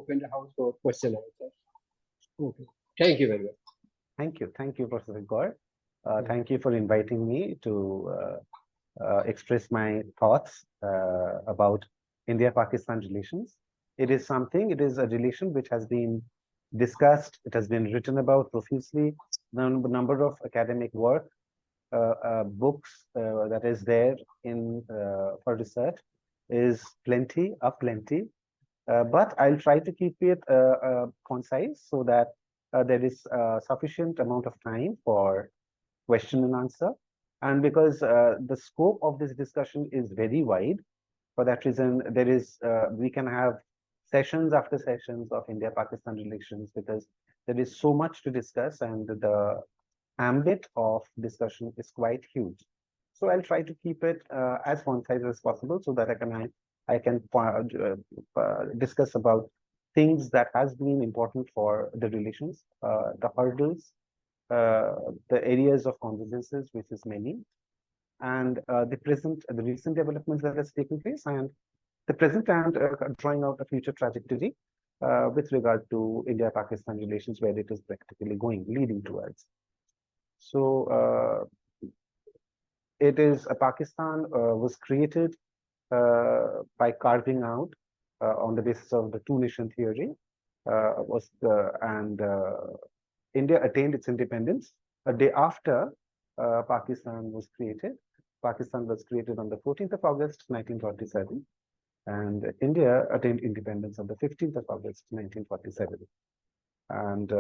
open the house for question and answer. Okay. Thank you very much. Thank you, Professor Gaur. Mm. Thank you for inviting me to express my thoughts about India-Pakistan relations. It is a relation which has been discussed, it has been written about profusely. The number of academic work, books that is there in for research is plenty. But I'll try to keep it concise so that there is sufficient amount of time for question and answer. And because the scope of this discussion is very wide, for that reason, we can have sessions after sessions of India-Pakistan relations because there is so much to discuss and the ambit of discussion is quite huge. So I'll try to keep it as concise as possible so that I can discuss about things that has been important for the relations, the hurdles, uh, the areas of convergences, which is many, and the recent developments that has taken place, and the present and drawing out a future trajectory with regard to India-Pakistan relations, where it is practically leading towards. So Pakistan was created by carving out on the basis of the two-nation theory, and India attained its independence a day after Pakistan was created. Pakistan was created on the 14th of August, 1947, and India attained independence on the 15th of August, 1947. And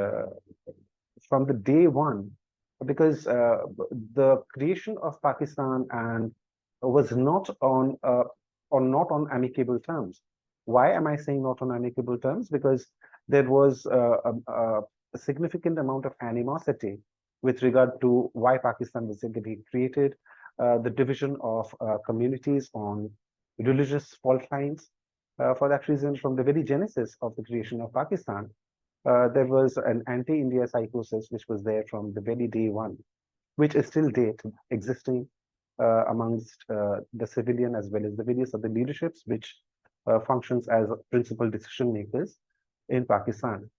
from the day one, because the creation of Pakistan and was not on or not on amicable terms. Why am I saying not on amicable terms? Because there was a significant amount of animosity with regard to why Pakistan was created, the division of communities on religious fault lines. For that reason, from the very genesis of the creation of Pakistan, there was an anti-India psychosis which was there from the very day one, which is still existing amongst the civilian as well as the various other leaderships which functions as principal decision makers in Pakistan.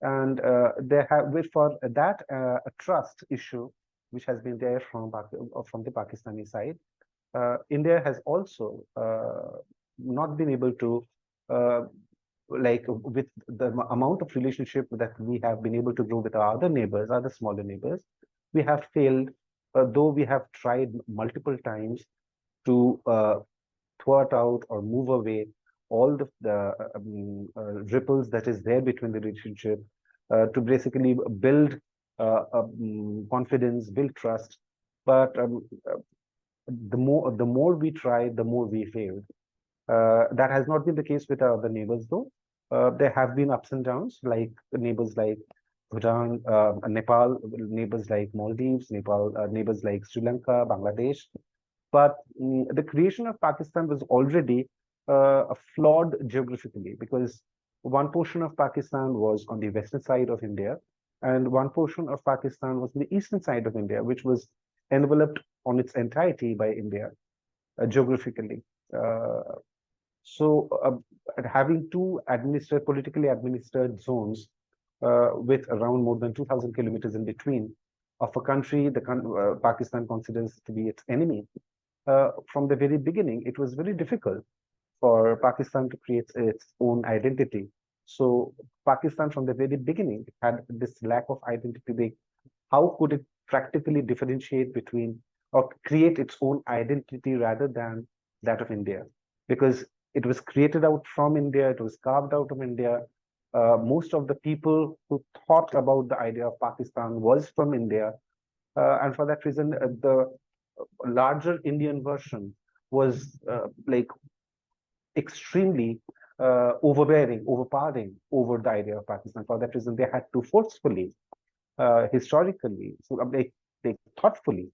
And for that a trust issue which has been there from the Pakistani side, India has also not been able to like with the amount of relationship that we have been able to grow with our other neighbors, other smaller neighbors, we have failed, though we have tried multiple times to thwart out or move away all the ripples that is there between the relationship, to basically build confidence, build trust. But the more we tried, the more we failed. That has not been the case with our other neighbors, though. There have been ups and downs, like neighbors like Bhutan, Nepal, neighbors like Maldives, Nepal, neighbors like Sri Lanka, Bangladesh. But the creation of Pakistan was already flawed geographically because one portion of Pakistan was on the western side of India, and one portion of Pakistan was on the eastern side of India, which was enveloped on its entirety by India geographically. So having two politically administered zones with around more than 2,000 kilometers in between of a country Pakistan considers to be its enemy, from the very beginning, it was very difficult for Pakistan to create its own identity. So Pakistan, from the very beginning, had this lack of identity. How could it practically differentiate between or create its own identity rather than that of India? Because it was created out from India, it was carved out of India. Most of the people who thought about the idea of Pakistan was from India. And for that reason, the larger Indian version was like extremely overpowering over the idea of Pakistan. For that reason, they had to forcefully, historically, like thoughtfully,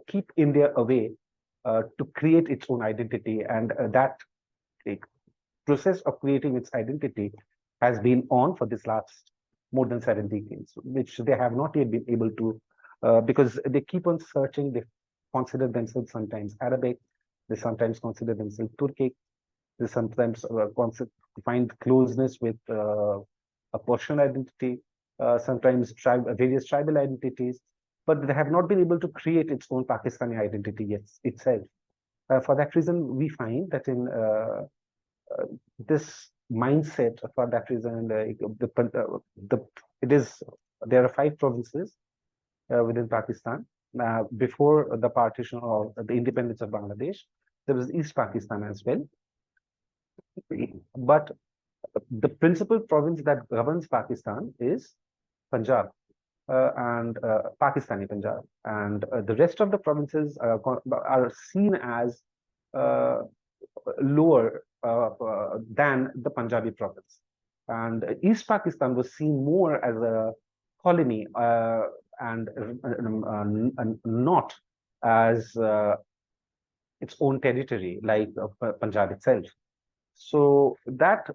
keep India away to create its own identity. And that like, process of creating its identity has been on for this last more than 7 decades, which they have not yet been able to, because they keep on searching. They consider themselves sometimes Arabic, they sometimes consider themselves Turkic, They sometimes find closeness with a Persian identity, sometimes various tribal identities, but they have not been able to create its own Pakistani identity yet itself. For that reason, we find that in this mindset, for that reason, it is there are 5 provinces within Pakistan. Before the partition or the independence of Bangladesh, there was East Pakistan as well. But the principal province that governs Pakistan is Punjab and Pakistani Punjab, and the rest of the provinces are seen as lower than the Punjabi province. And East Pakistan was seen more as a colony and not as its own territory like Punjab itself. So that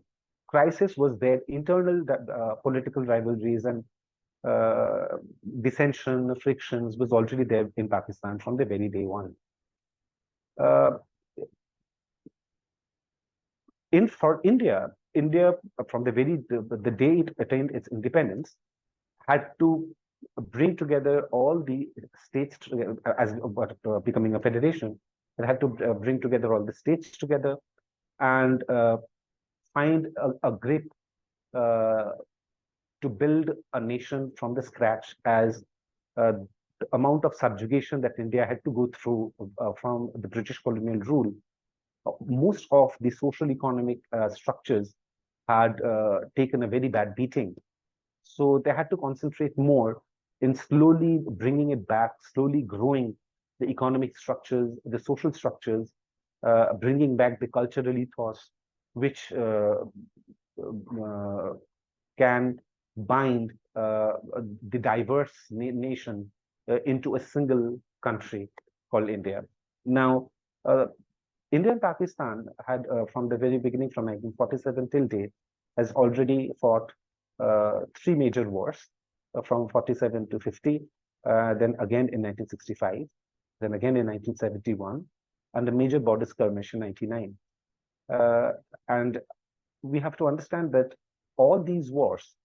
crisis was there, internal political rivalries and dissension, frictions was already there in Pakistan from the very day one. For India from the day it attained its independence, had to bring together all the states as becoming a federation. It had to bring together all the states together and find a grip to build a nation from the scratch, as the amount of subjugation that India had to go through from the British colonial rule. Most of the social economic structures had taken a very bad beating. So they had to concentrate more in slowly bringing it back, slowly growing the economic structures, the social structures, bringing back the cultural ethos, which can bind the diverse nation into a single country called India. Now, India and Pakistan had, from the very beginning, from 1947 till date, has already fought 3 major wars, from 47 to 50, then again in 1965, then again in 1971, and a major border skirmish in 99. And we have to understand that all these wars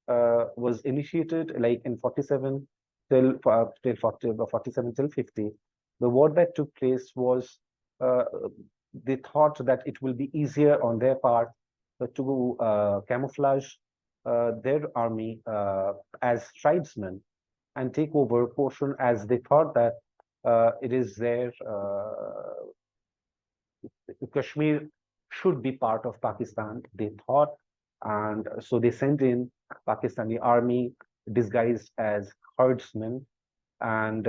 was initiated like in 47 till 47 till 50. The war that took place was they thought that it will be easier on their part to camouflage their army as tribesmen and take over portion, as they thought that it is their Kashmir should be part of Pakistan, they thought, and so they sent in Pakistani army disguised as herdsmen, and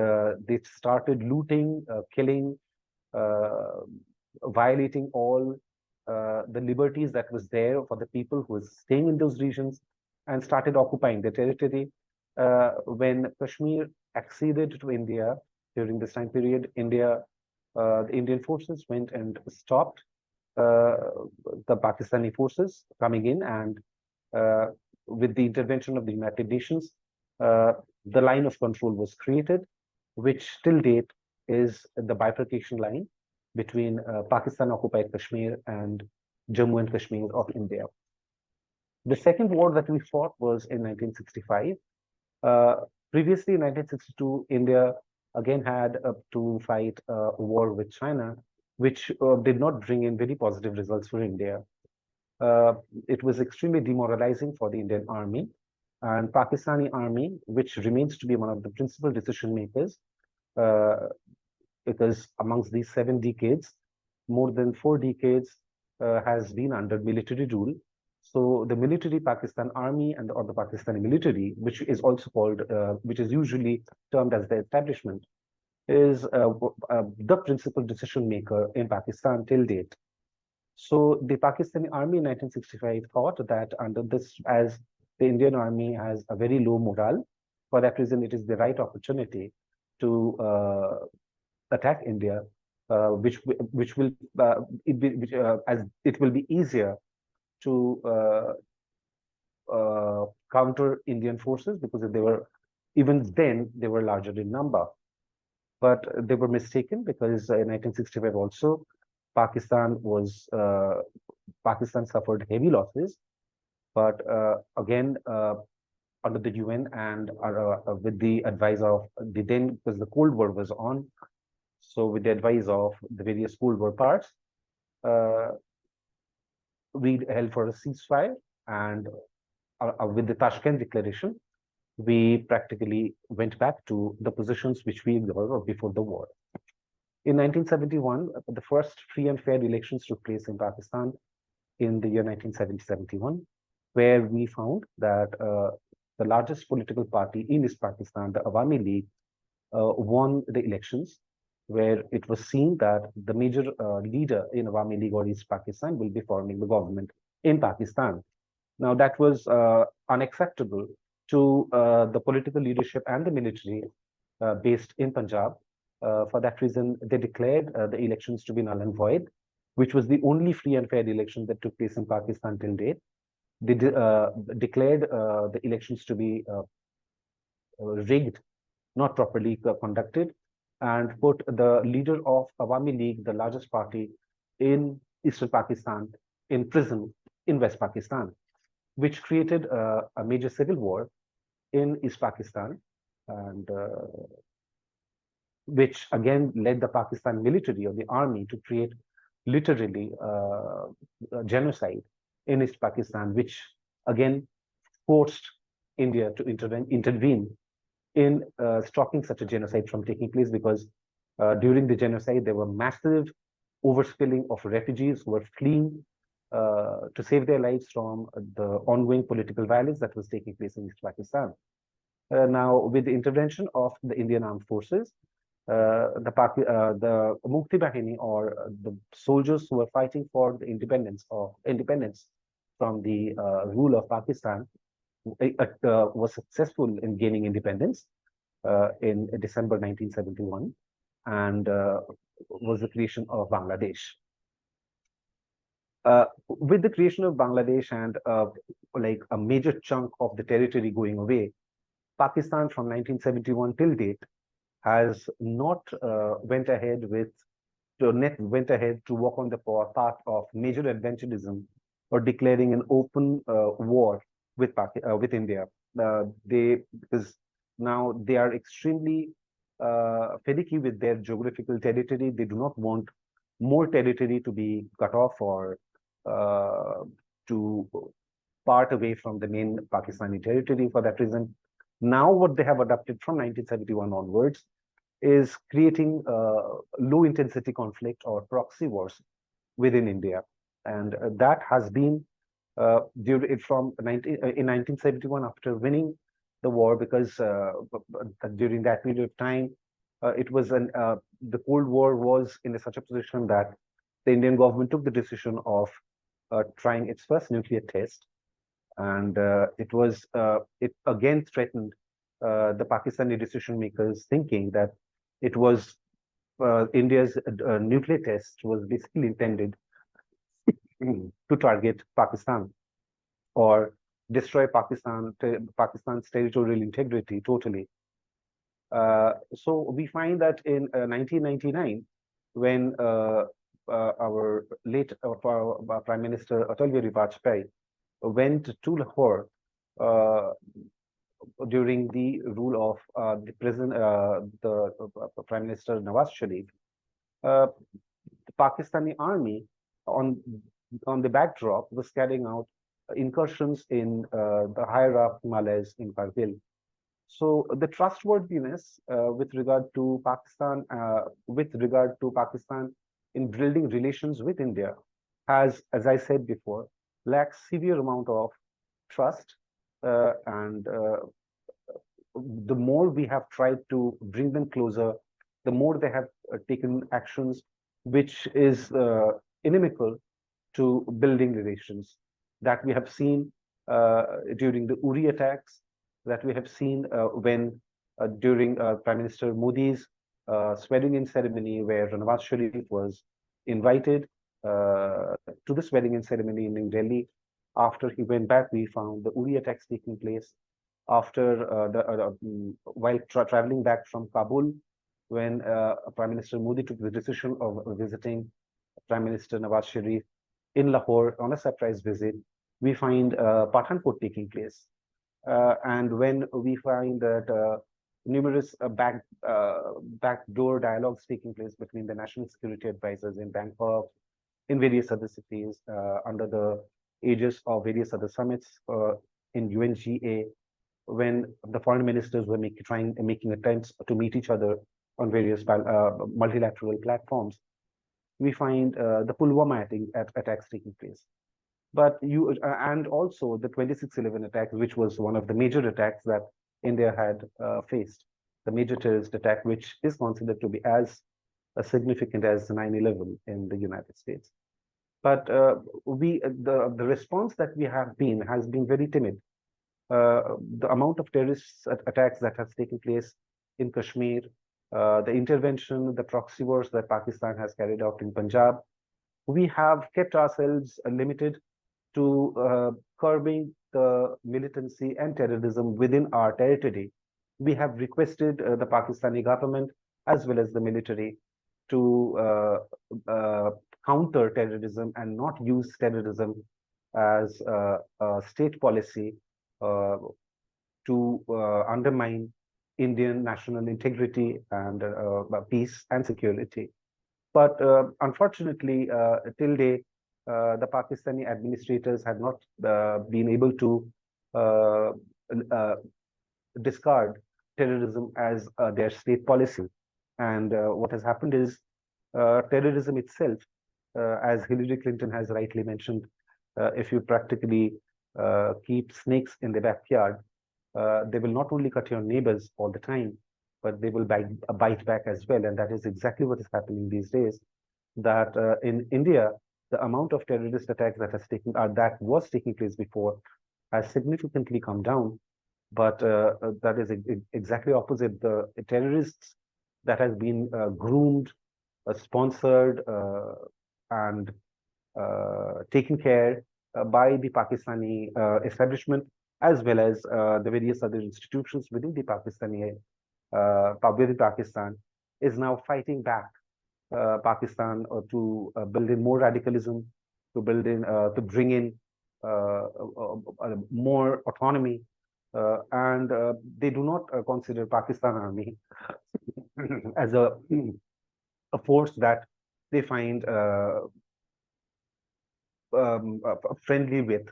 they started looting, killing, violating all the liberties that was there for the people who was staying in those regions, and started occupying the territory. When Kashmir acceded to India during this time period, the Indian forces went and stopped the Pakistani forces coming in, and with the intervention of the United Nations, the line of control was created, which till date is the bifurcation line between Pakistan-occupied Kashmir and Jammu and Kashmir of India. The second war that we fought was in 1965. Previously, in 1962, India again had to fight a war with China, which did not bring in very positive results for India. It was extremely demoralizing for the Indian army, and Pakistani army, which remains to be one of the principal decision makers, because amongst these 7 decades, more than 4 decades has been under military rule. So the military Pakistan army or the Pakistani military, which is also called, which is usually termed as the establishment, is the principal decision maker in Pakistan till date. So the Pakistani army in 1965 thought that under this, as the Indian army has a very low morale, for that reason it is the right opportunity to attack India, which will as it will be easier to counter Indian forces, because they were, even then they were larger in number. But they were mistaken, because in 1965 also Pakistan suffered heavy losses, but again, under the UN and with the advice of the then, because the Cold War was on, so with the advice of the various Cold War parts, uh, we held for a ceasefire, and with the Tashkent Declaration, we practically went back to the positions which we were before the war. In 1971, the first free and fair elections took place in Pakistan in the year 1970-71, where we found that the largest political party in East Pakistan, the Awami League, won the elections, where it was seen that the major leader in Awami League or East Pakistan will be forming the government in Pakistan. Now, that was unacceptable to the political leadership and the military based in Punjab. For that reason, they declared the elections to be null and void, which was the only free and fair election that took place in Pakistan till date. They declared the elections to be rigged, not properly conducted, and put the leader of Awami League, the largest party in Eastern Pakistan, in prison in West Pakistan, which created a major civil war in East Pakistan, and which again led the Pakistan military or the army to create literally a genocide in East Pakistan, which again forced India to intervene in stopping such a genocide from taking place, because during the genocide there were massive overspilling of refugees who were fleeing to save their lives from the ongoing political violence that was taking place in East Pakistan. Now, with the intervention of the Indian Armed Forces, the Mukti Bahini, or the soldiers who were fighting for the independence from the rule of Pakistan, was successful in gaining independence in December 1971, and was the creation of Bangladesh. With the creation of Bangladesh and like a major chunk of the territory going away, Pakistan from 1971 till date has not went ahead to walk on the path of major adventurism or declaring an open war with India. Because now they are extremely finicky with their geographical territory. They do not want more territory to be cut off or to part away from the main Pakistani territory. For that reason, now what they have adopted from 1971 onwards is creating low intensity conflict or proxy wars within India. And that has been in 1971, after winning the war, because during that period of time, the Cold War was in such a position that the Indian government took the decision of trying its first nuclear test, and it again threatened the Pakistani decision makers, thinking that it was India's nuclear test was basically intended to target Pakistan or destroy Pakistan's territorial integrity totally. So we find that in 1999, when our late Prime Minister Dr Dhrubajyoti Bhattacharjee went to Lahore during the rule of the Prime Minister Nawaz Sharif, the Pakistani army on the backdrop was carrying out incursions in the higher up Himalayas in Kargil. So the trustworthiness with regard to Pakistan in building relations with India has, as I said before, lacks severe amount of trust, and the more we have tried to bring them closer, the more they have taken actions which is inimical to building relations. That we have seen during the Uri attacks, that we have seen when during Prime Minister Modi's swearing-in ceremony, where Nawaz Sharif was invited to the swearing-in ceremony in New Delhi. After he went back, we found the Uri attacks taking place. After while traveling back from Kabul, when Prime Minister Modi took the decision of visiting Prime Minister Nawaz Sharif in Lahore on a surprise visit, we find Pathankot taking place. And when we find that numerous backdoor dialogues taking place between the national security advisors in Bangkok, in various other cities, under the aegis of various other summits in UNGA, when the foreign ministers were making attempts to meet each other on various multilateral platforms, we find the Pulwama attacks taking place. But and also the 26/11 attack, which was one of the major attacks that India had faced, the major terrorist attack, which is considered to be as significant as 9/11 in the United States. But the response that we have been has been very timid. The amount of terrorist attacks that has taken place in Kashmir, the intervention, the proxy wars that Pakistan has carried out in Punjab, we have kept ourselves limited to curbing the militancy and terrorism within our territory. We have requested the Pakistani government as well as the military to counter terrorism and not use terrorism as a state policy to undermine Indian national integrity and peace and security. But unfortunately, till date, the Pakistani administrators had not been able to discard terrorism as their state policy. And what has happened is terrorism itself, as Hillary Clinton has rightly mentioned, if you practically keep snakes in the backyard, they will not only cut your neighbors all the time, but they will bite back as well. And that is exactly what is happening these days. That in India, the amount of terrorist attacks that was taking place before has significantly come down. But that is exactly opposite. The terrorists that has been groomed, sponsored, and taken care by the Pakistani establishment, as well as the various other institutions within the Pakistan, is now fighting back Pakistan to build in more radicalism, to bring in more autonomy, and they do not consider Pakistan Army as a force that they find friendly with.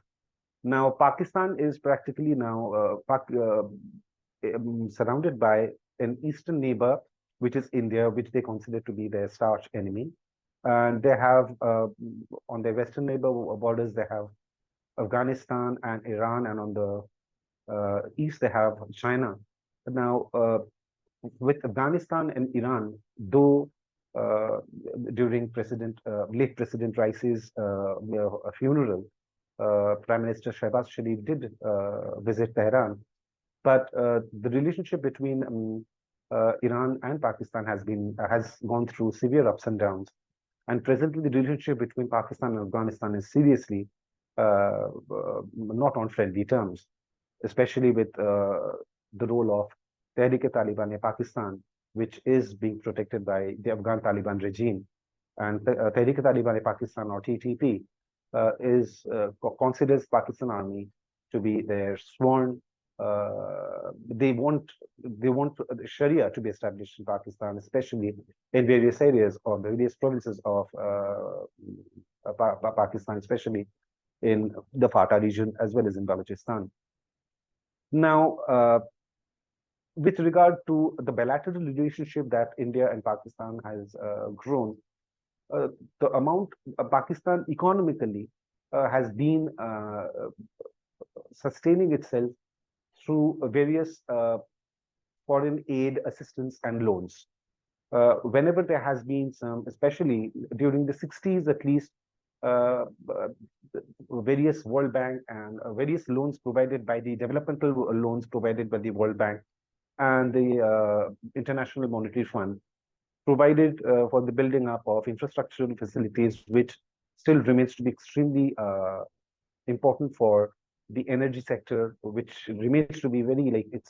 Now, Pakistan is practically now surrounded by an eastern neighbor, which is India, which they consider to be their staunch enemy. And they have, on their western neighbor borders, they have Afghanistan and Iran, and on the east, they have China. Now, with Afghanistan and Iran, though during late President Rice's funeral, Prime Minister Shehbaz Sharif did visit Tehran, but the relationship between Iran and Pakistan has gone through severe ups and downs, and presently the relationship between Pakistan and Afghanistan is seriously not on friendly terms, especially with the role of Tehrik-e-Taliban Pakistan, which is being protected by the Afghan Taliban regime, and Tehrik-e-Taliban Pakistan, or TTP, considers Pakistan Army to be their sworn. They want Sharia to be established in Pakistan, especially in various areas or various provinces of Pakistan, especially in the Fata region as well as in Balochistan. Now, with regard to the bilateral relationship that India and Pakistan has grown, the amount Pakistan economically has been sustaining itself through various foreign aid, assistance, and loans. Whenever there has been some, especially during the 60s at least, various World Bank and various loans provided by the developmental loans provided by the World Bank and the International Monetary Fund provided for the building up of infrastructural facilities, which still remains to be extremely important for the energy sector, which remains to be very it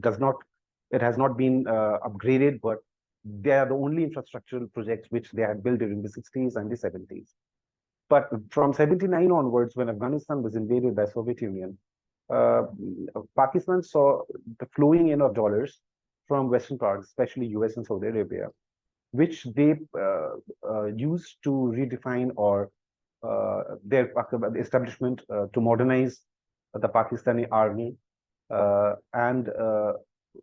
has not been upgraded, but they are the only infrastructural projects which they had built during the 60s and the 70s. But from 79 onwards, when Afghanistan was invaded by Soviet Union, uh, Pakistan saw the flowing in of dollars from Western parts, especially US and Saudi Arabia, which they used to redefine or their establishment to modernize the Pakistani army. And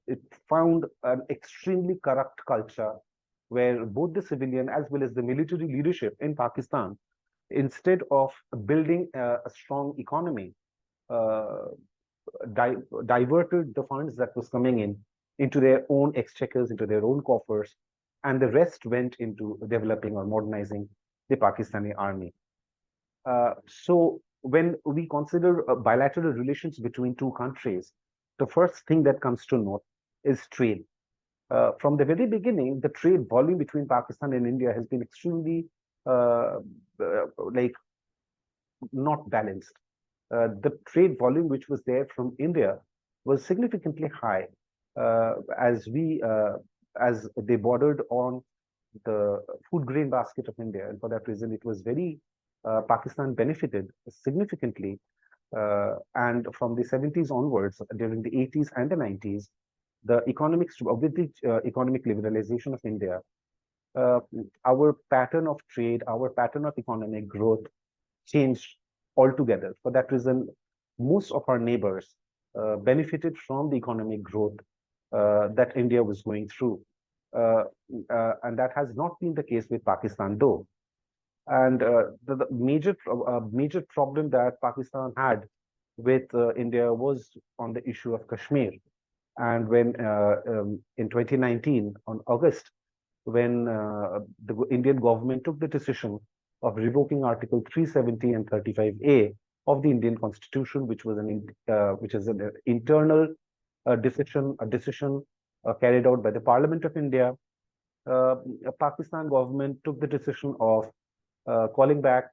it found an extremely corrupt culture where both the civilian as well as the military leadership in Pakistan, instead of building a strong economy, uh, diverted the funds that was coming in into their own exchequers, into their own coffers, and the rest went into developing or modernizing the Pakistani army. So when we consider bilateral relations between two countries, the first thing that comes to note is trade. From the very beginning, the trade volume between Pakistan and India has been extremely uh, like not balanced. The trade volume which was there from India was significantly high as as they bordered on the food grain basket of India, and for that reason, it was very Pakistan benefited significantly. And from the 70s onwards, during the 80s and the 90s, the economics with the economic liberalization of India, uh, our pattern of trade, our pattern of economic growth changed altogether. For that reason, most of our neighbors benefited from the economic growth that India was going through. Uh, and that has not been the case with Pakistan, though. And the major problem that Pakistan had with India was on the issue of Kashmir. And when in 2019, on August, when the Indian government took the decision of revoking Article 370 and 35A of the Indian Constitution, which was which is an internal a decision carried out by the Parliament of India. Pakistan government took the decision of calling back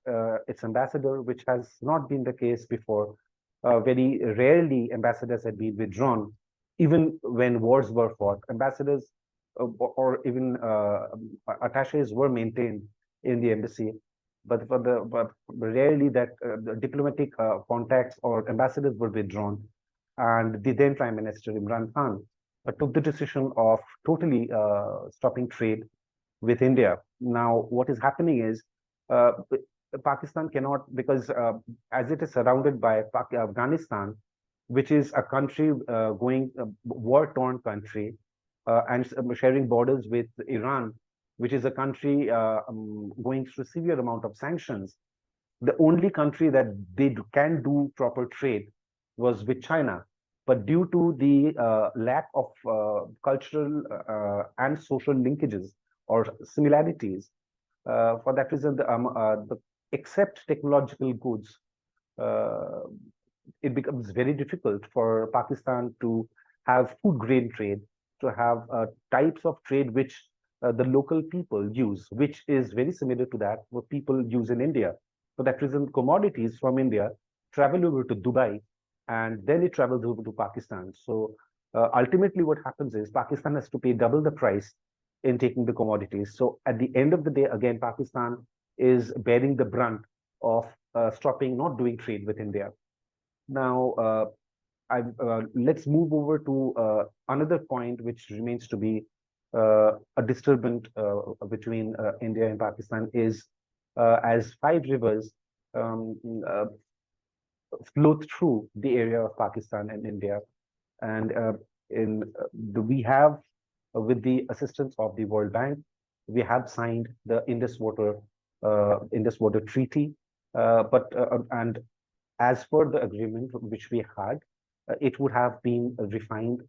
its ambassador, which has not been the case before. Very rarely ambassadors had been withdrawn, even when wars were fought. Ambassadors or even attaches were maintained in the embassy, but rarely that the diplomatic contacts or ambassadors were withdrawn. And the then Prime Minister Imran Khan took the decision of totally stopping trade with India. Now, what is happening is uh, Pakistan cannot, because as it is surrounded by Afghanistan, which is a country going war-torn country, and sharing borders with Iran, which is a country going through severe amount of sanctions. The only country that they can do proper trade was with China. But due to the lack of cultural and social linkages or similarities, for that reason, except technological goods, uh, it becomes very difficult for Pakistan to have food grain trade, to have types of trade which the local people use, which is very similar to that what people use in India. For that reason, commodities from India travel over to Dubai and then it travels over to Pakistan. So ultimately, what happens is Pakistan has to pay double the price in taking the commodities. So at the end of the day, again, Pakistan is bearing the brunt of stopping not doing trade with India. Now, let's move over to another point which remains to be a disturbance between India and Pakistan is as five rivers um, uh, flow through the area of Pakistan and India. And we have, with the assistance of the World Bank, we have signed the Indus Water Treaty. And as per the agreement which we had, it would have been refined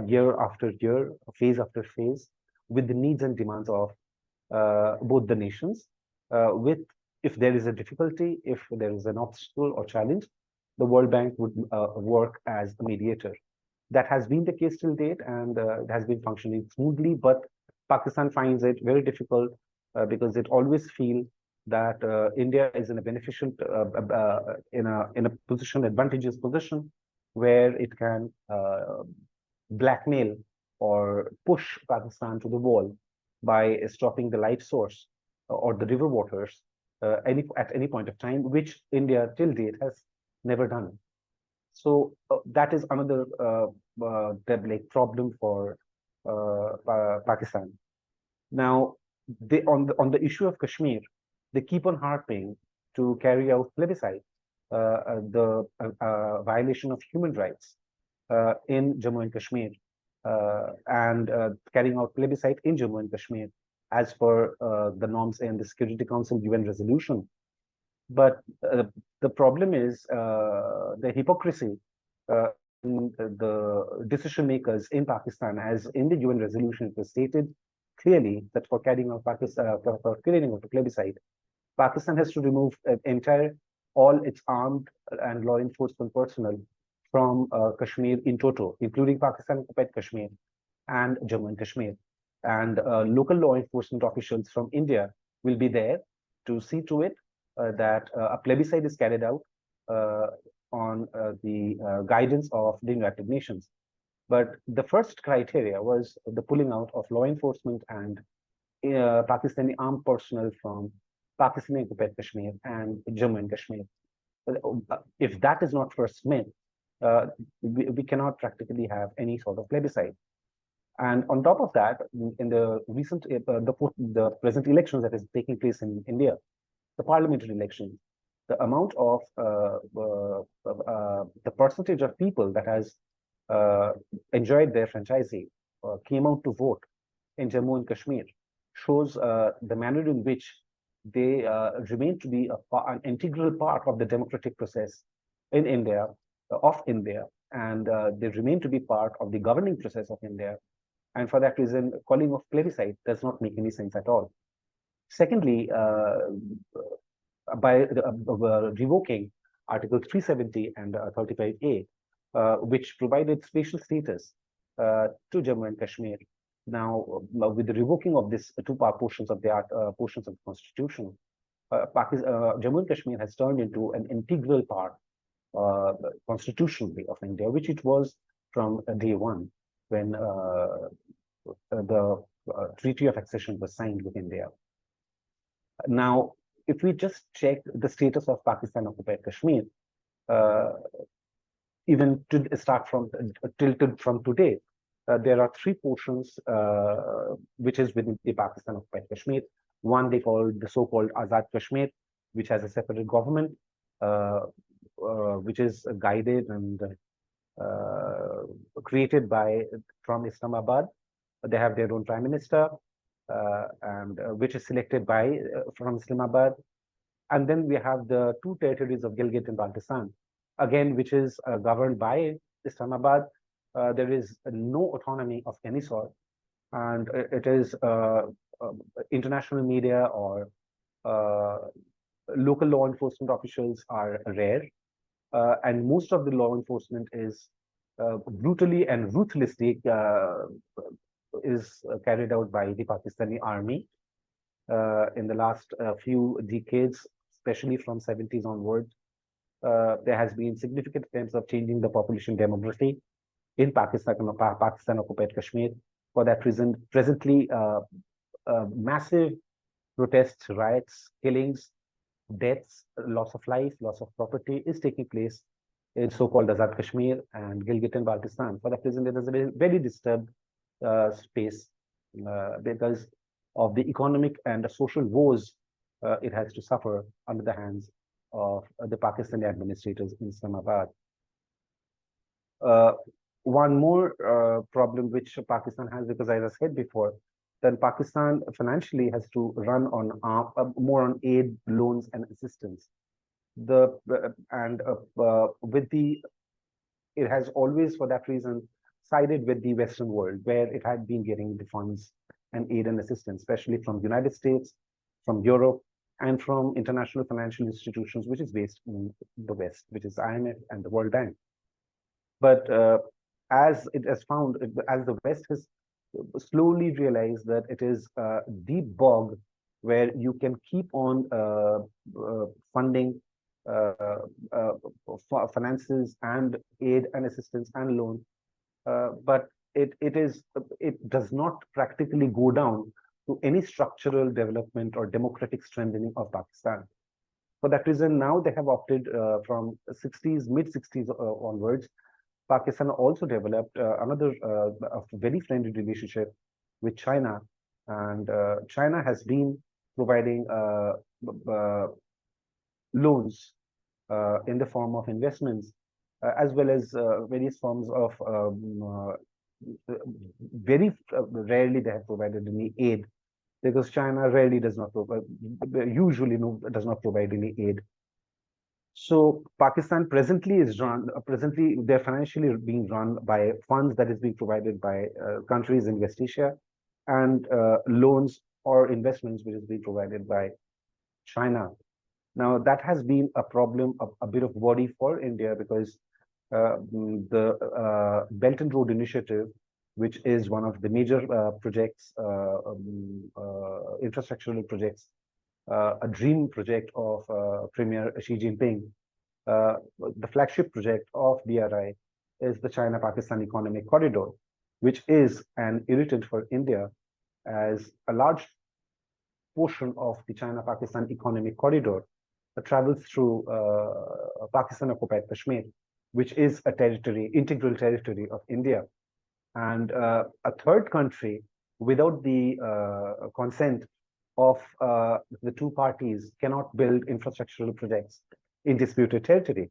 year after year, phase after phase, with the needs and demands of both the nations. With if there is a difficulty, if there is an obstacle or challenge, the World Bank would work as a mediator. That has been the case till date, and it has been functioning smoothly. But Pakistan finds it very difficult because it always feel that India is in a beneficial, in a position, advantageous position, where it can blackmail or push Pakistan to the wall by stopping the light source or the river waters at any point of time, which India till date has never done. So that is another like problem for Pakistan. Now, they on the issue of Kashmir, they keep on harping to carry out plebiscite, the violation of human rights in Jammu and Kashmir, and carrying out plebiscite in Jammu and Kashmir as per the norms in the Security Council UN resolution. But the problem is the hypocrisy in the decision makers in Pakistan, as in the UN resolution, it was stated clearly that for carrying out for carrying out a plebiscite, Pakistan has to remove all its armed and law enforcement personnel from Kashmir in toto, including Pakistan occupied Kashmir and Jammu and Kashmir. And local law enforcement officials from India will be there to see to it that a plebiscite is carried out on the guidance of the United Nations. But the first criteria was the pulling out of law enforcement and Pakistani armed personnel from Pakistani occupied Kashmir and Jammu and Kashmir. If that is not first met, we cannot practically have any sort of plebiscite. And on top of that, in the recent, the present elections that is taking place in India, the parliamentary elections, the amount of the percentage of people that has enjoyed their franchisee came out to vote in Jammu and Kashmir shows the manner in which they remain to be an integral part of the democratic process in India, and they remain to be part of the governing process of India. And for that reason, calling of plebiscite does not make any sense at all. Secondly, by revoking Article 370 and 35A, which provided special status to Jammu and Kashmir. Now, with the revoking of this two portions of the portions of the Constitution, Jammu and Kashmir has turned into an integral part constitutionally of India, which it was from day one when the Treaty of Accession was signed with India. Now, if we just check the status of Pakistan occupied Kashmir, even to start from from today, there are three portions which is within the Pakistan occupied Kashmir. One they call the so-called Azad Kashmir, which has a separate government, which is guided and created from Islamabad. They have their own prime minister, and which is selected from Islamabad. And then we have the two territories of Gilgit and Baltistan, again, which is governed by Islamabad. There is no autonomy of any sort, and it is international media or local law enforcement officials are rare, and most of the law enforcement is brutally and ruthlessly carried out by the Pakistani army in the last few decades, especially from 70s onwards. There has been significant attempts of changing the population demography in Pakistan occupied Kashmir. For that reason, presently, massive protests, riots, killings, deaths, loss of life, loss of property is taking place in so-called Azad Kashmir and Gilgit and Baltistan. For that reason, there is a very disturbed space because of the economic and the social woes it has to suffer under the hands of the Pakistani administrators in Islamabad. One more problem which Pakistan has, because as I said before, that Pakistan financially has to run on more on aid, loans, and assistance. It has always, for that reason, sided with the Western world, where it had been getting the funds and aid and assistance, especially from the United States, from Europe, and from international financial institutions, which is based in the West, which is IMF and the World Bank. But as it has found, as the West has slowly realized that it is a deep bog where you can keep on funding finances and aid and assistance and loan, but it does not practically go down to any structural development or democratic strengthening of Pakistan. For that reason, now they have opted from 60s, mid-60s onwards. Pakistan also developed another a very friendly relationship with China, and China has been providing loans in the form of investments, as well as various forms of very rarely they have provided any aid, because China rarely does not provide, usually does not provide any aid. So Pakistan presently is run, presently they're financially being run by funds that is being provided by countries in West Asia, and loans or investments which is being provided by China. Now that has been a problem, a bit of worry for India, because the Belt and Road Initiative, which is one of the major projects, infrastructural projects, a dream project of Premier Xi Jinping, the flagship project of BRI is the China-Pakistan Economic Corridor, which is an irritant for India, as a large portion of the China-Pakistan Economic Corridor travels through Pakistan-occupied Kashmir, which is a territory, integral territory of India. And a third country, without the consent of the two parties, cannot build infrastructural projects in disputed territory.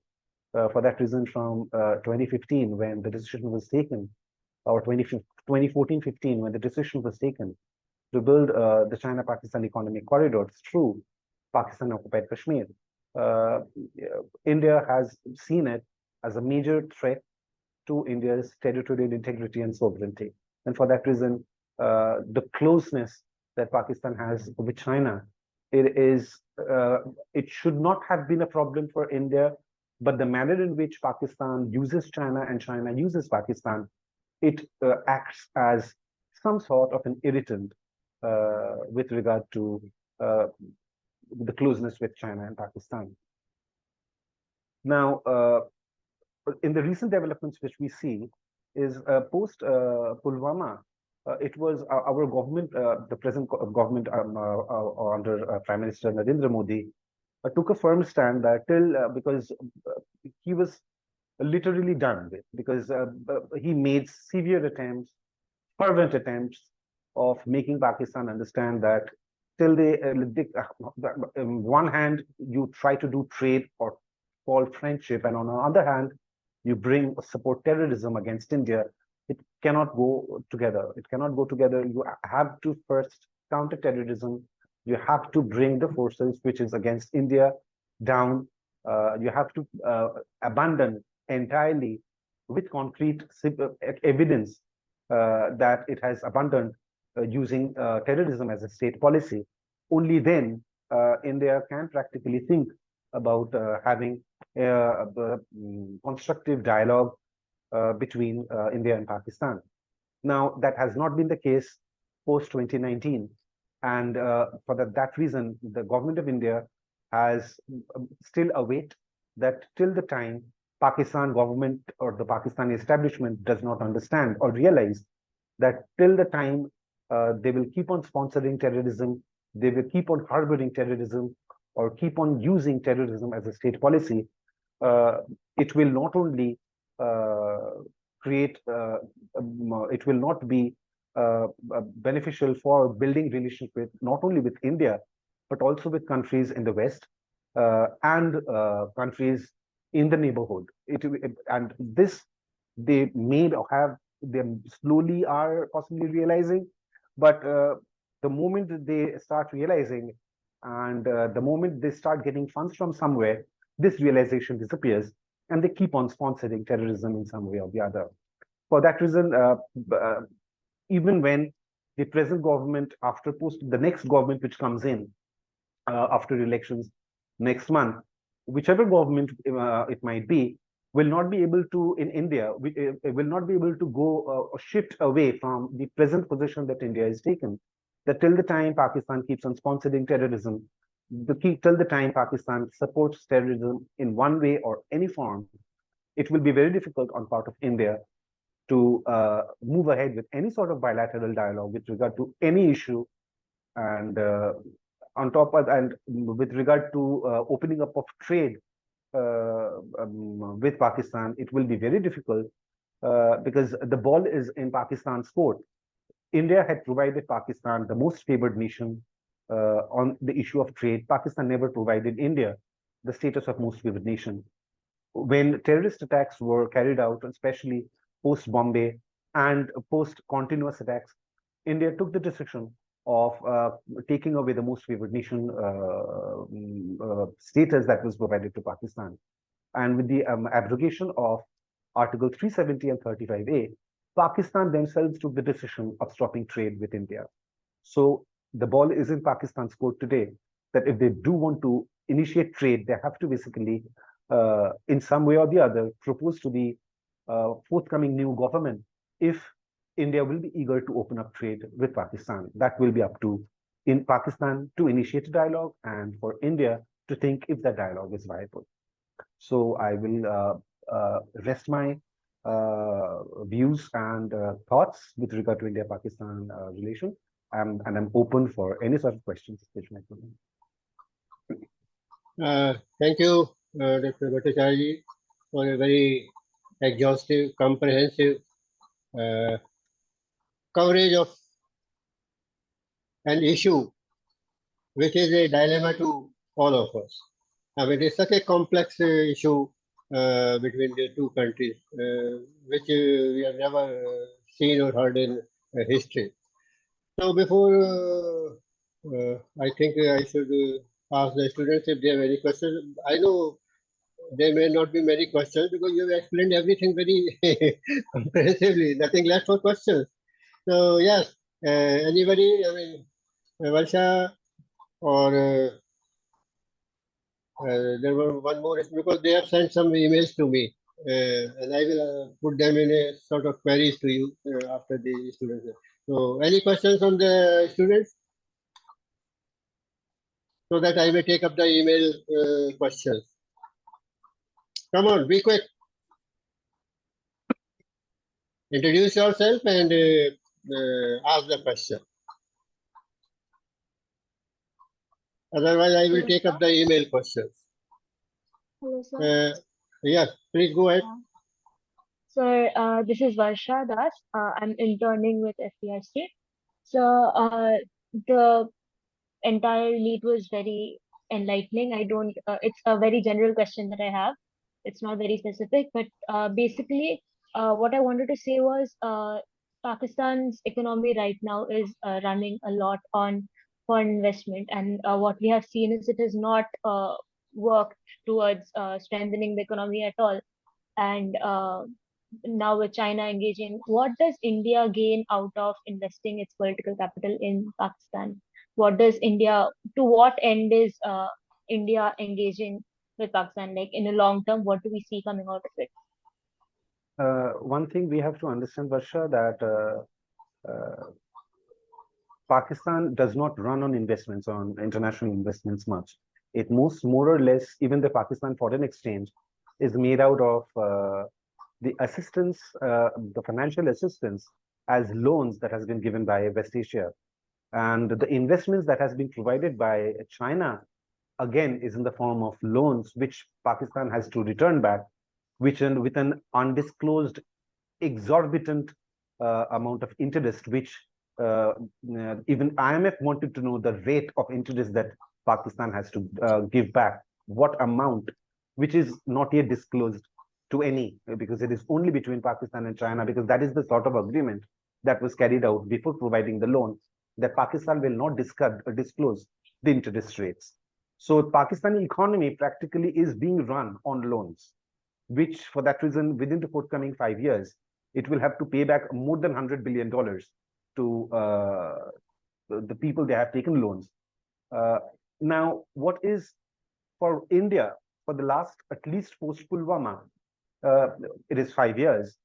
For that reason, from 2015, when the decision was taken, or 2014-15, when the decision was taken to build the China-Pakistan Economic Corridor through Pakistan-occupied Kashmir, India has seen it as a major threat to India's territorial integrity and sovereignty. And for that reason, the closeness that Pakistan has with China, it should not have been a problem for India, but the manner in which Pakistan uses China and China uses Pakistan, it acts as some sort of an irritant with regard to the closeness with China and Pakistan. Now, in the recent developments which we see is post Pulwama, it was our government, the present government under Prime Minister Narendra Modi, took a firm stand that because he was literally done with, because he made severe attempts, fervent attempts of making Pakistan understand that till on one hand, you try to do trade or call friendship, and on the other hand, you bring support terrorism against India. It cannot go together. It cannot go together. You have to first counter terrorism. You have to bring the forces which is against India down. You have to abandon entirely with concrete evidence that it has abandoned using terrorism as a state policy. Only then India can practically think about having a constructive dialogue between India and Pakistan. Now, that has not been the case post 2019. And for that reason, the government of India has still await that till the time Pakistan government or the Pakistani establishment does not understand or realize that till the time they will keep on sponsoring terrorism, they will keep on harboring terrorism, or keep on using terrorism as a state policy, it will not only create, it will not be beneficial for building relations with not only with India, but also with countries in the West and countries in the neighborhood. And this they may have, they slowly are possibly realizing, but the moment that they start realizing, and the moment they start getting funds from somewhere, this realization disappears, and they keep on sponsoring terrorism in some way or the other. For that reason, even when the present government, after the next government which comes in after elections next month, whichever government it might be, will not be able to, in India, will not be able to go or shift away from the present position that India has taken. That till the time Pakistan keeps on sponsoring terrorism, till the time Pakistan supports terrorism in one way or any form, it will be very difficult on part of India to move ahead with any sort of bilateral dialogue with regard to any issue And on top of, and with regard to opening up of trade with Pakistan, it will be very difficult because the ball is in Pakistan's court. India had provided Pakistan, the most favored nation, on the issue of trade. Pakistan never provided India the status of most favored nation. When terrorist attacks were carried out, especially post Bombay and post continuous attacks, India took the decision of taking away the most favored nation status that was provided to Pakistan. And with the abrogation of Article 370 and 35A, Pakistan themselves took the decision of stopping trade with India. So the ball is in Pakistan's court today that if they do want to initiate trade, they have to basically, in some way or the other, propose to the forthcoming new government if India will be eager to open up trade with Pakistan. That will be up to in Pakistan to initiate a dialogue and for India to think if that dialogue is viable. So I will rest my views and thoughts with regard to India-Pakistan relation, and I'm open for any sort of questions which might come in. Thank you, Dr. Bhattacharjee, for a very exhaustive, comprehensive coverage of an issue which is a dilemma to all of us. I mean, it is such a complex issue between the two countries, which we have never seen or heard in history. So before, I think I should ask the students if they have any questions. I know there may not be many questions because you have explained everything very comprehensively, nothing left for questions. So yes, anybody, I mean, Varsha or there were one more because they have sent some emails to me, and I will put them in a sort of queries to you after the students. So, any questions from the students? So that I may take up the email questions. Come on, be quick. Introduce yourself and ask the question. Otherwise, I will take up the email questions. Hello, sir. Yes, please go ahead. Sir, this is Varsha Das. I'm interning with FPRC. So the entire meet was very enlightening. It's a very general question that I have. It's not very specific, but basically, what I wanted to say was Pakistan's economy right now is running a lot on foreign investment, and what we have seen is it has not worked towards strengthening the economy at all. And now with China engaging, what does India gain out of investing its political capital in Pakistan? What does India, to what end is India engaging with Pakistan? Like in the long term, what do we see coming out of it? One thing we have to understand, Varsha, that Pakistan does not run on investments, on international investments much. It moves more or less, even the Pakistan Foreign Exchange is made out of the assistance, the financial assistance as loans that has been given by West Asia. And the investments that has been provided by China, again, is in the form of loans, which Pakistan has to return back, which with an undisclosed exorbitant amount of interest, which even IMF wanted to know the rate of interest that Pakistan has to give back, what amount, which is not yet disclosed to any, because it is only between Pakistan and China, because that is the sort of agreement that was carried out before providing the loan, that Pakistan will not disclose the interest rates. So Pakistani economy practically is being run on loans, which for that reason, within the forthcoming 5 years, it will have to pay back more than $100 billion to the people they have taken loans. Now, what is for India for the last, at least post Pulwama, it is 5 years,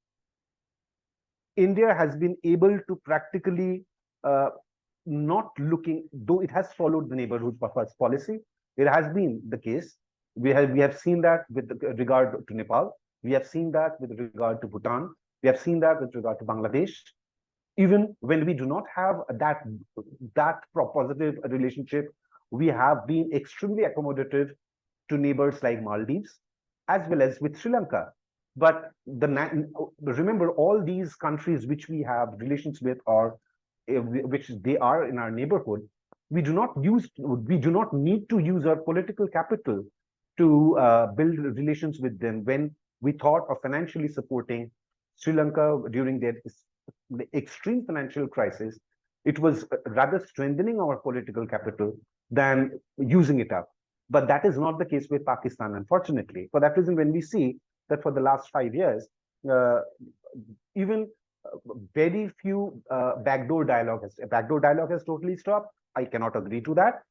India has been able to practically not looking, though it has followed the neighborhood first policy, it has been the case. We have seen that with regard to Nepal. We have seen that with regard to Bhutan. We have seen that with regard to Bangladesh. Even when we do not have that positive relationship, we have been extremely accommodative to neighbors like Maldives, as well as with Sri Lanka. But remember, all these countries which we have relations with, or which they are in our neighborhood, we do not need to use our political capital to build relations with them. When we thought of financially supporting Sri Lanka during their extreme financial crisis, it was rather strengthening our political capital than using it up. But that is not the case with Pakistan, unfortunately. For that reason, when we see that for the last 5 years, even very few backdoor dialogue has totally stopped. I cannot agree to that.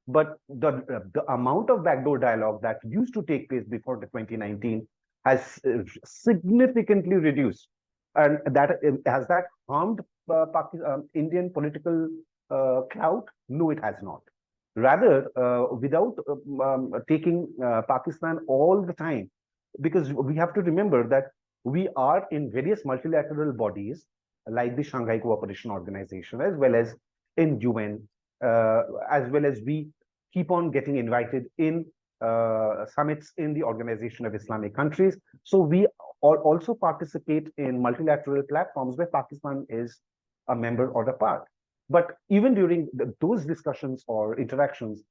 But the amount of backdoor dialogue that used to take place before the 2019 has significantly reduced. And that has that harmed Indian political clout? No, it has not. Rather, without taking Pakistan all the time, because we have to remember that we are in various multilateral bodies like the Shanghai Cooperation Organization, as well as in UN, as well as we keep on getting invited in summits in the Organization of Islamic Countries. So we also participate in multilateral platforms where Pakistan is a member or a part. But even during those discussions or interactions,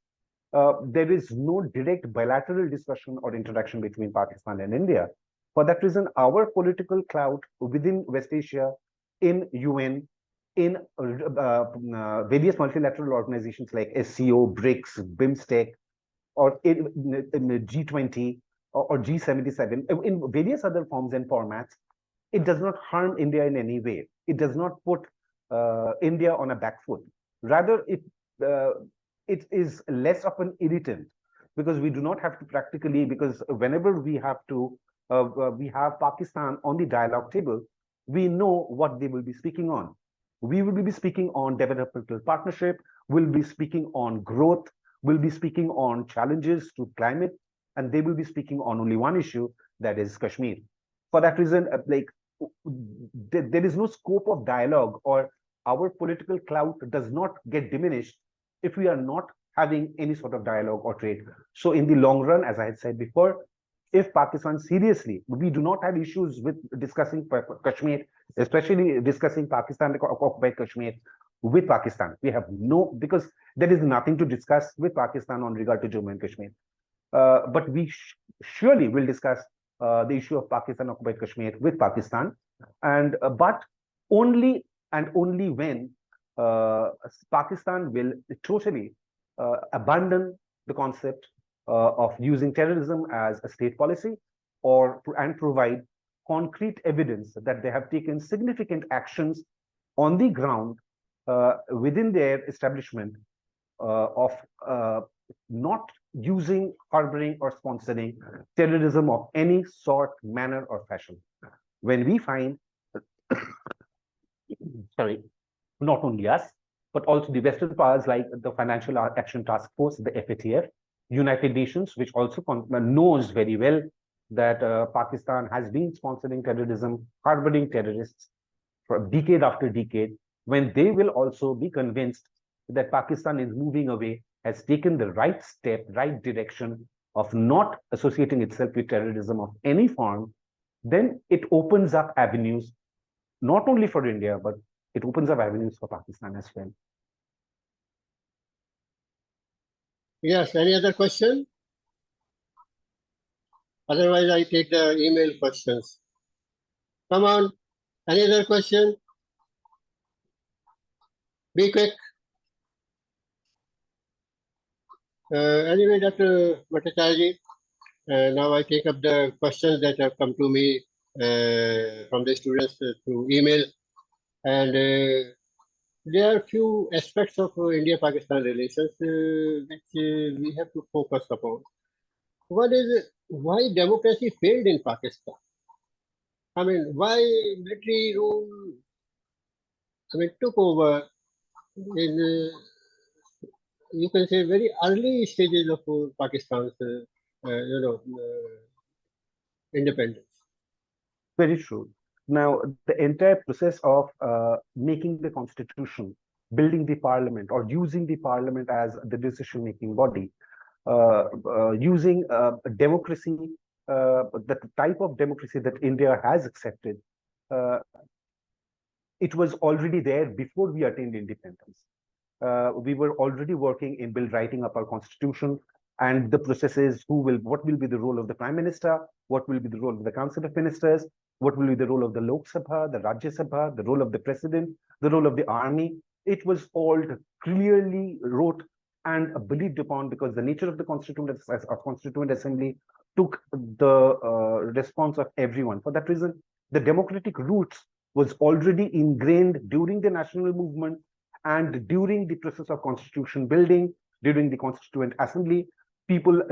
there is no direct bilateral discussion or interaction between Pakistan and India. For that reason, our political clout within West Asia, in UN, in various multilateral organizations like SCO, BRICS, BIMSTEC, or in G20 or G77, in various other forms and formats, it does not harm India in any way. It does not put India on a back foot. Rather, it is less of an irritant, because we do not have to practically, because whenever we have Pakistan on the dialogue table, we know what they will be speaking on. We will be speaking on developmental partnership, we'll be speaking on growth, we'll be speaking on challenges to climate, and they will be speaking on only one issue, that is Kashmir. For that reason, there is no scope of dialogue, or our political clout does not get diminished if we are not having any sort of dialogue or trade. So in the long run, as I had said before, if Pakistan seriously, we do not have issues with discussing Kashmir, especially discussing Pakistan occupied Kashmir with Pakistan. We have no, because there is nothing to discuss with Pakistan on regard to Jammu and Kashmir. But we surely will discuss the issue of Pakistan occupied Kashmir with Pakistan, and but only and only when Pakistan will totally abandon the concept of using terrorism as a state policy, and provide concrete evidence that they have taken significant actions on the ground within their establishment of not using, harboring, or sponsoring terrorism of any sort, manner, or fashion. When we find, sorry, not only us, but also the Western powers like the Financial Action Task Force, the FATF, United Nations, which also knows very well that Pakistan has been sponsoring terrorism, harboring terrorists for decade after decade, when they will also be convinced that Pakistan is moving away, has taken the right step, right direction of not associating itself with terrorism of any form, then it opens up avenues, not only for India, but it opens up avenues for Pakistan as well. Yes, any other question? Otherwise, I take the email questions. Come on, any other question? Be quick. Anyway, Dr. Bhattacharjee, now I take up the questions that have come to me from the students through email. And there are few aspects of India-Pakistan relations which we have to focus upon. One is why democracy failed in Pakistan. I mean, why military rule, took over in, you can say, very early stages of Pakistan's, independence. Very true. Now, the entire process of making the constitution, building the parliament, or using the parliament as the decision-making body, using democracy, the type of democracy that India has accepted, it was already there before we attained independence. We were already working in writing up our constitution, and the processes, what will be the role of the prime minister, what will be the role of the council of ministers, what will be the role of the Lok Sabha, the Rajya Sabha, the role of the president, the role of the army. It was all clearly wrote and believed upon, because the nature of the constituent assembly took the response of everyone. For that reason, the democratic roots was already ingrained during the national movement and during the process of constitution building, during the constituent assembly. People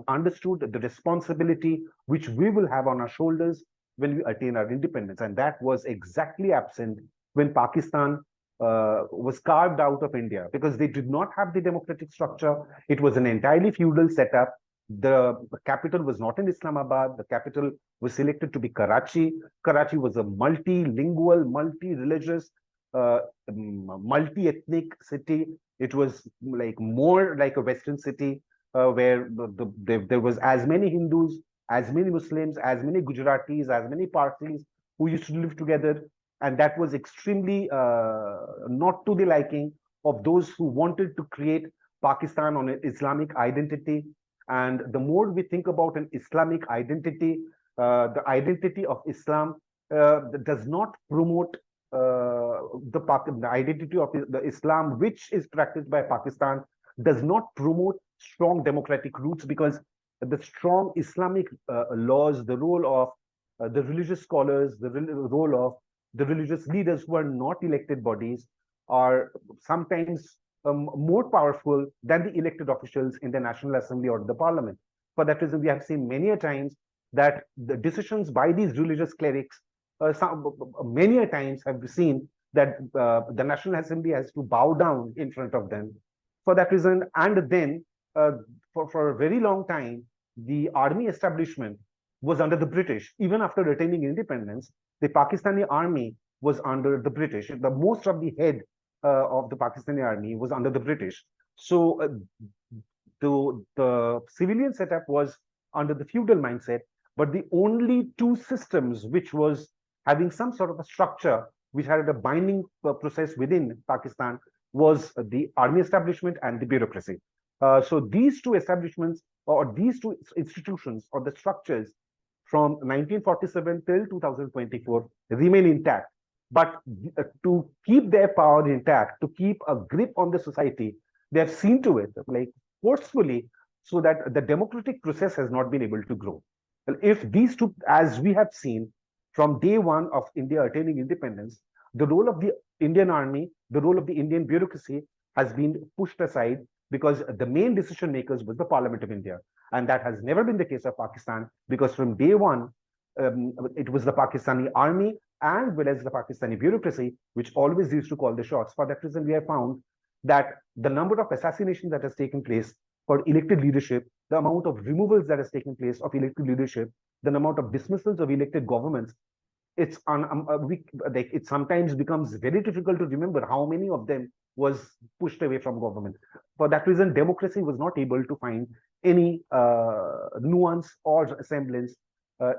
understood the responsibility which we will have on our shoulders when we attain our independence. And that was exactly absent when Pakistan was carved out of India, because they did not have the democratic structure. It was an entirely feudal setup. The capital was not in Islamabad. The capital was selected to be Karachi. Karachi was a multilingual, multi-religious, multi-ethnic city. It was like more like a Western city, where there was as many Hindus, as many Muslims, as many Gujaratis, as many Parsis who used to live together. And that was extremely not to the liking of those who wanted to create Pakistan on an Islamic identity. And the more we think about an Islamic identity, the identity of Islam does not promote the identity of the Islam which is practiced by Pakistan, does not promote strong democratic roots, because the strong Islamic laws, the role of the religious scholars, the role of the religious leaders who are not elected bodies, are sometimes more powerful than the elected officials in the National Assembly or the Parliament. For that reason, we have seen many a times that the decisions by these religious clerics, many a times have seen that the National Assembly has to bow down in front of them. For that reason, and then for a very long time, the army establishment was under the British. Even after attaining independence, the Pakistani army was under the British. The most of the head of the Pakistani army was under the British. So the civilian setup was under the feudal mindset, but the only two systems which was having some sort of a structure, which had a binding process within Pakistan, was the army establishment and the bureaucracy. So these two establishments, or these two institutions, or the structures from 1947 till 2024 remain intact. But to keep their power intact, to keep a grip on the society, they have seen to it, like forcefully, so that the democratic process has not been able to grow. If these two, as we have seen from day one of India attaining independence, the role of the Indian army, the role of the Indian bureaucracy has been pushed aside, because the main decision makers was the Parliament of India. And that has never been the case of Pakistan, because from day one, it was the Pakistani army and well as the Pakistani bureaucracy which always used to call the shots. For that reason, we have found that the number of assassinations that has taken place for elected leadership, the amount of removals that has taken place of elected leadership, the amount of dismissals of elected governments, it sometimes becomes very difficult to remember how many of them was pushed away from government. For that reason, democracy was not able to find any nuance or semblance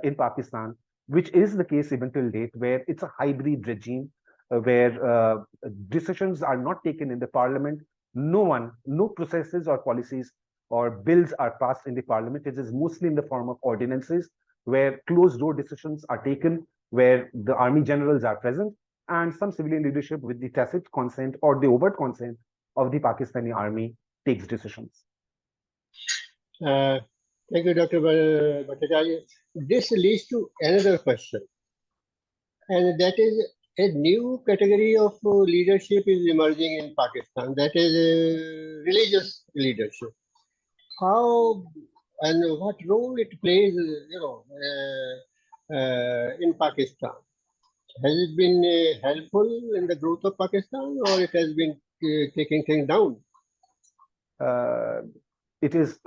in Pakistan, which is the case even till date, where it's a hybrid regime, where decisions are not taken in the parliament. No processes or policies or bills are passed in the parliament. It is mostly in the form of ordinances, where closed door decisions are taken, where the army generals are present, and some civilian leadership with the tacit consent or the overt consent of the Pakistani army takes decisions. Thank you, Dr. Bhattacharjee. This leads to another question, and that is a new category of leadership is emerging in Pakistan, that is religious leadership. How and what role it plays, in Pakistan? Has it been helpful in the growth of Pakistan, or it has been taking things down? It is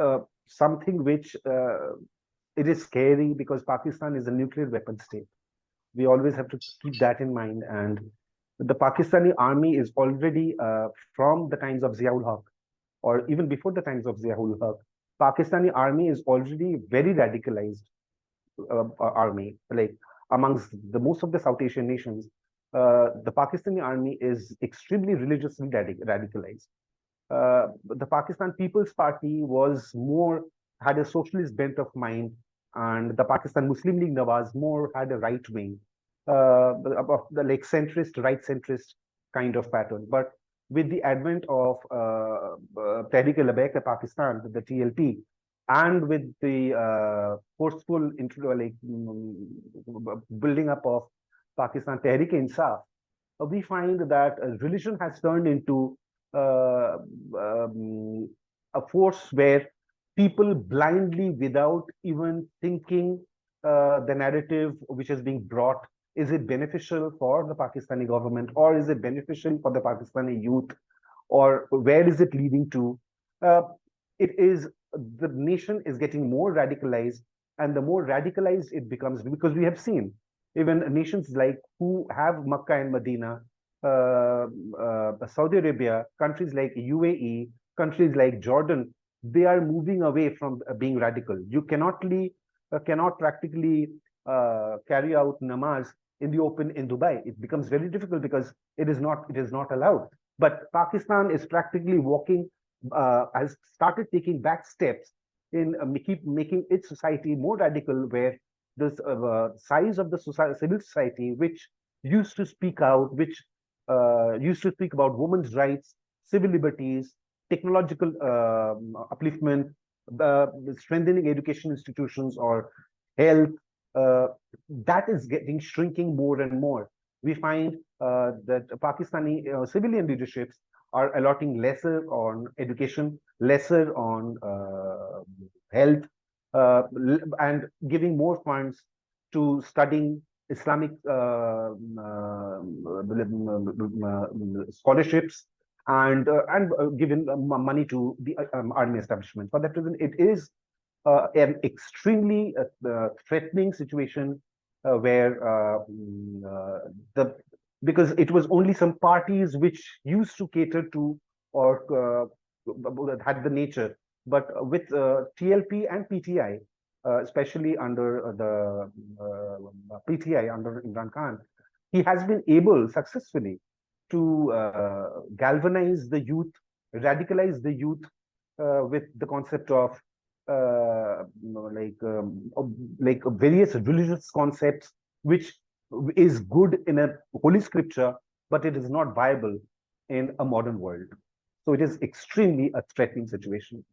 something which it is scary, because Pakistan is a nuclear weapon state. We always have to keep that in mind. And the Pakistani army is already from the times of Ziaul Haq, or even before the times of Ziaul Haq, Pakistani army is already very radicalized army. Like amongst the most of the South Asian nations, the Pakistani army is extremely religiously radicalized. The Pakistan People's Party had a socialist bent of mind, and the Pakistan Muslim League Nawaz more had a right wing, of the like centrist, right centrist kind of pattern. But with the advent of Tehreek-e-Labbaik Pakistan, the TLP, and with the forceful building up of Pakistan Tehreek-e-Insaf, we find that religion has turned into a force where people blindly, without even thinking the narrative which is being brought, is it beneficial for the Pakistani government, or is it beneficial for the Pakistani youth, or where is it leading to? The nation is getting more radicalized, and the more radicalized it becomes, because we have seen even nations like who have Makkah and Medina, Saudi Arabia, countries like UAE, countries like Jordan, they are moving away from being radical. You cannot practically carry out namaz in the open in Dubai. It becomes very difficult because it is not allowed. But Pakistan is practically has started taking back steps in keep making its society more radical, where the size of the civil society, which used to speak out, which used to speak about women's rights, civil liberties, technological upliftment, strengthening education institutions or health, that is getting shrinking more and more. We find that Pakistani civilian leaderships are allotting lesser on education, lesser on health, and giving more funds to studying Islamic scholarships, and given money to the army establishment. For that reason, it is an extremely threatening situation where because it was only some parties which used to cater to or had the nature, but with TLP and PTI, especially under the PTI under Imran Khan, he has been able successfully to galvanize the youth, radicalize the youth with the concept of like various religious concepts, which is good in a holy scripture, but it is not viable in a modern world. So it is extremely a threatening situation.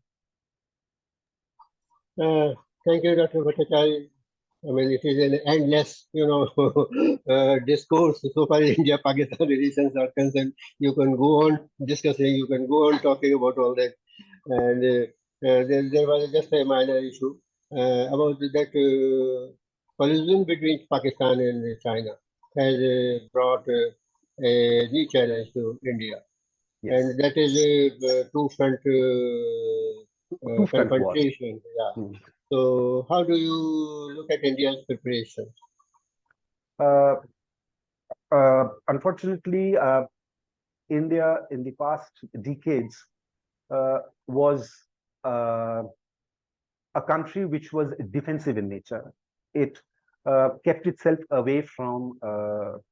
Thank you, Dr. Bhattacharjee. I mean, it is an endless, discourse so far as India-Pakistan relations are concerned. You can go on discussing, you can go on talking about all that. And there was just a minor issue about that collision between Pakistan and China has brought a new challenge to India. Yes. And that is a two-front Two-front war. confrontation. Yeah. So how do you look at India's preparation? Unfortunately, India in the past decades was a country which was defensive in nature. It kept itself away from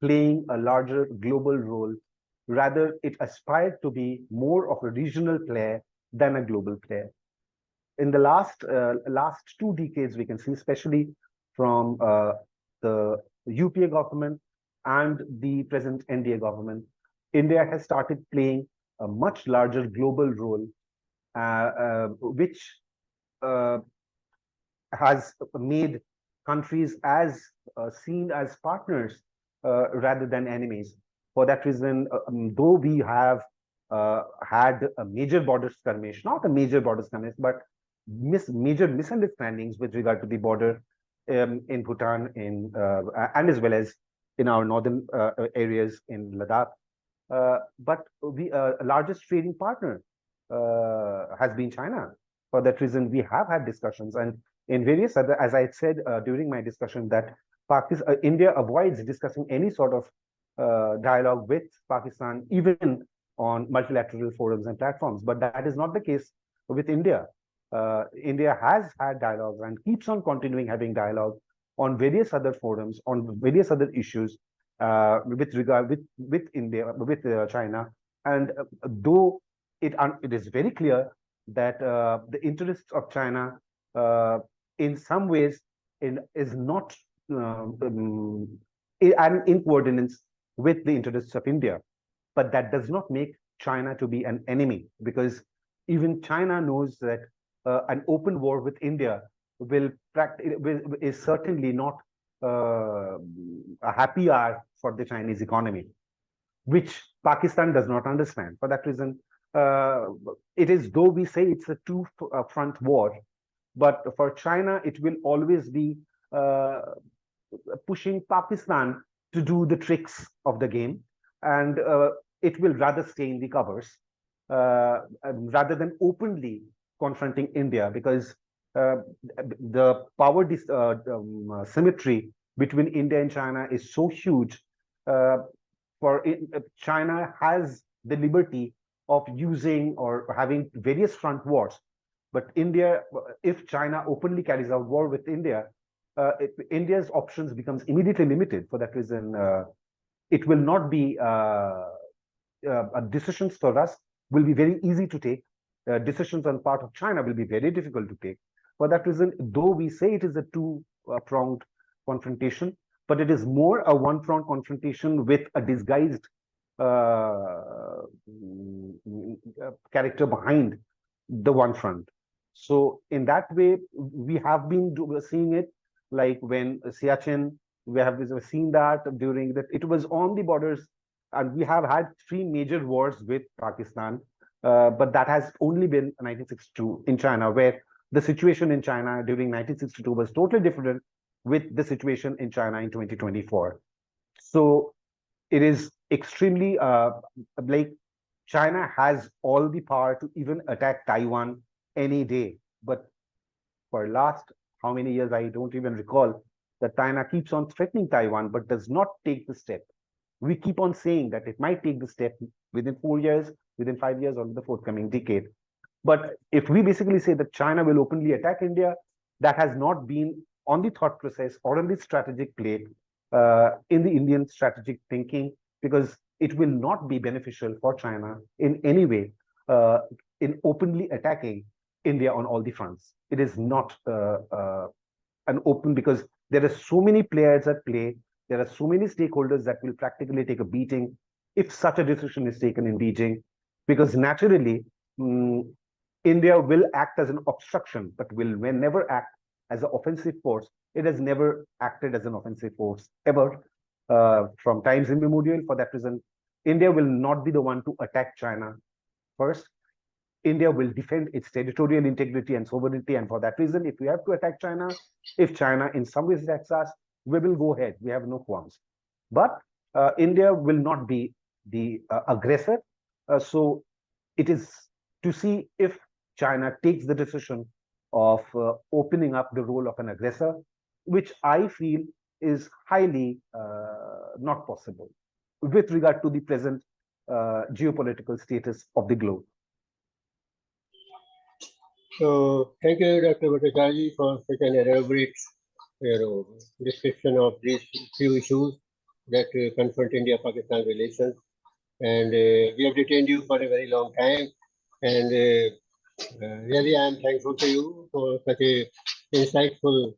playing a larger global role. Rather, it aspired to be more of a regional player than a global player. In the last 2 decades, we can see, especially from the UPA government and the present NDA government, India has started playing a much larger global role, which has made countries as seen as partners rather than enemies. For that reason, though we have had a major border skirmish, not a major border skirmish, but major misunderstandings with regard to the border in Bhutan, and as well as in our northern areas in Ladakh. But the largest trading partner has been China. For that reason, we have had discussions, and in various other, as I said during my discussion, that India avoids discussing any sort of dialogue with Pakistan, even on multilateral forums and platforms. But that is not the case with India. India has had dialogues and keeps on continuing having dialogue on various other forums, on various other issues with regard with India, with China. And though it is very clear that the interests of China in some ways is not in coordinates with the interests of India. But that does not make China to be an enemy, because even China knows that an open war with India is certainly not a happy hour for the Chinese economy, which Pakistan does not understand. For that reason, it is, though we say it's a two-front war, but for China, it will always be pushing Pakistan to do the tricks of the game, and it will rather stay in the covers rather than openly confronting India, because the power symmetry between India and China is so huge. China has the liberty of using or having various front wars, but India, if China openly carries out war with India, India's options becomes immediately limited. For that reason, it will not be decisions for us will be very easy to take. Decisions on part of China will be very difficult to take. For that reason, though we say it is a two-pronged confrontation, but it is more a one-pronged confrontation with a disguised character behind the one front. So in that way, we have been seeing it, like when Siachen, we have seen that during that, it was on the borders, and we have had 3 major wars with Pakistan, but that has only been 1962 in China, where the situation in China during 1962 was totally different with the situation in China in 2024. So it is extremely like China has all the power to even attack Taiwan any day, but for last how many years, I don't even recall, that China keeps on threatening Taiwan but does not take the step. We keep on saying that it might take the step within 4 years, within 5 years, or the forthcoming decade. But if we basically say that China will openly attack India, that has not been on the thought process or on the strategic plate in the Indian strategic thinking, because it will not be beneficial for China in any way in openly attacking India on all the fronts. It is not an open, because there are so many players at play. There are so many stakeholders that will practically take a beating if such a decision is taken in Beijing, because naturally, India will act as an obstruction, but will never act as an offensive force. It has never acted as an offensive force ever from times immemorial. For that reason, India will not be the one to attack China first. India will defend its territorial integrity and sovereignty, and for that reason, if we have to attack China, if China in some ways attacks us, we will go ahead. We have no qualms. But India will not be the aggressor. So it is to see if China takes the decision of opening up the role of an aggressor, which I feel is highly not possible with regard to the present geopolitical status of the globe. So thank you, Dr. Bhattacharjee, for such an elaborate description of these few issues that confront India-Pakistan relations. And we have detained you for a very long time. And really, I am thankful to you for such a insightful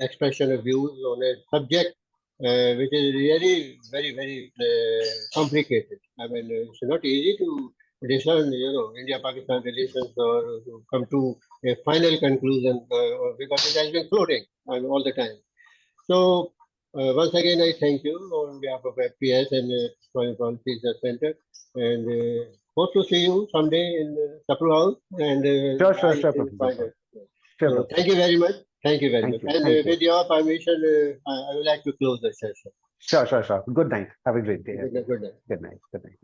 expression of views on a subject which is really very, very complicated. I mean, it's not easy to discern, India-Pakistan relations or to come to a final conclusion because it has been floating all the time. So once again, I thank you on behalf of FPS and Foreign Policy Research Center, and hope to see you someday in Sapru House. And Sure. Thank you very much. Thank you very much. And with your permission, I would like to close the session. Sure. Good night. Have a great day. Good night. Good night.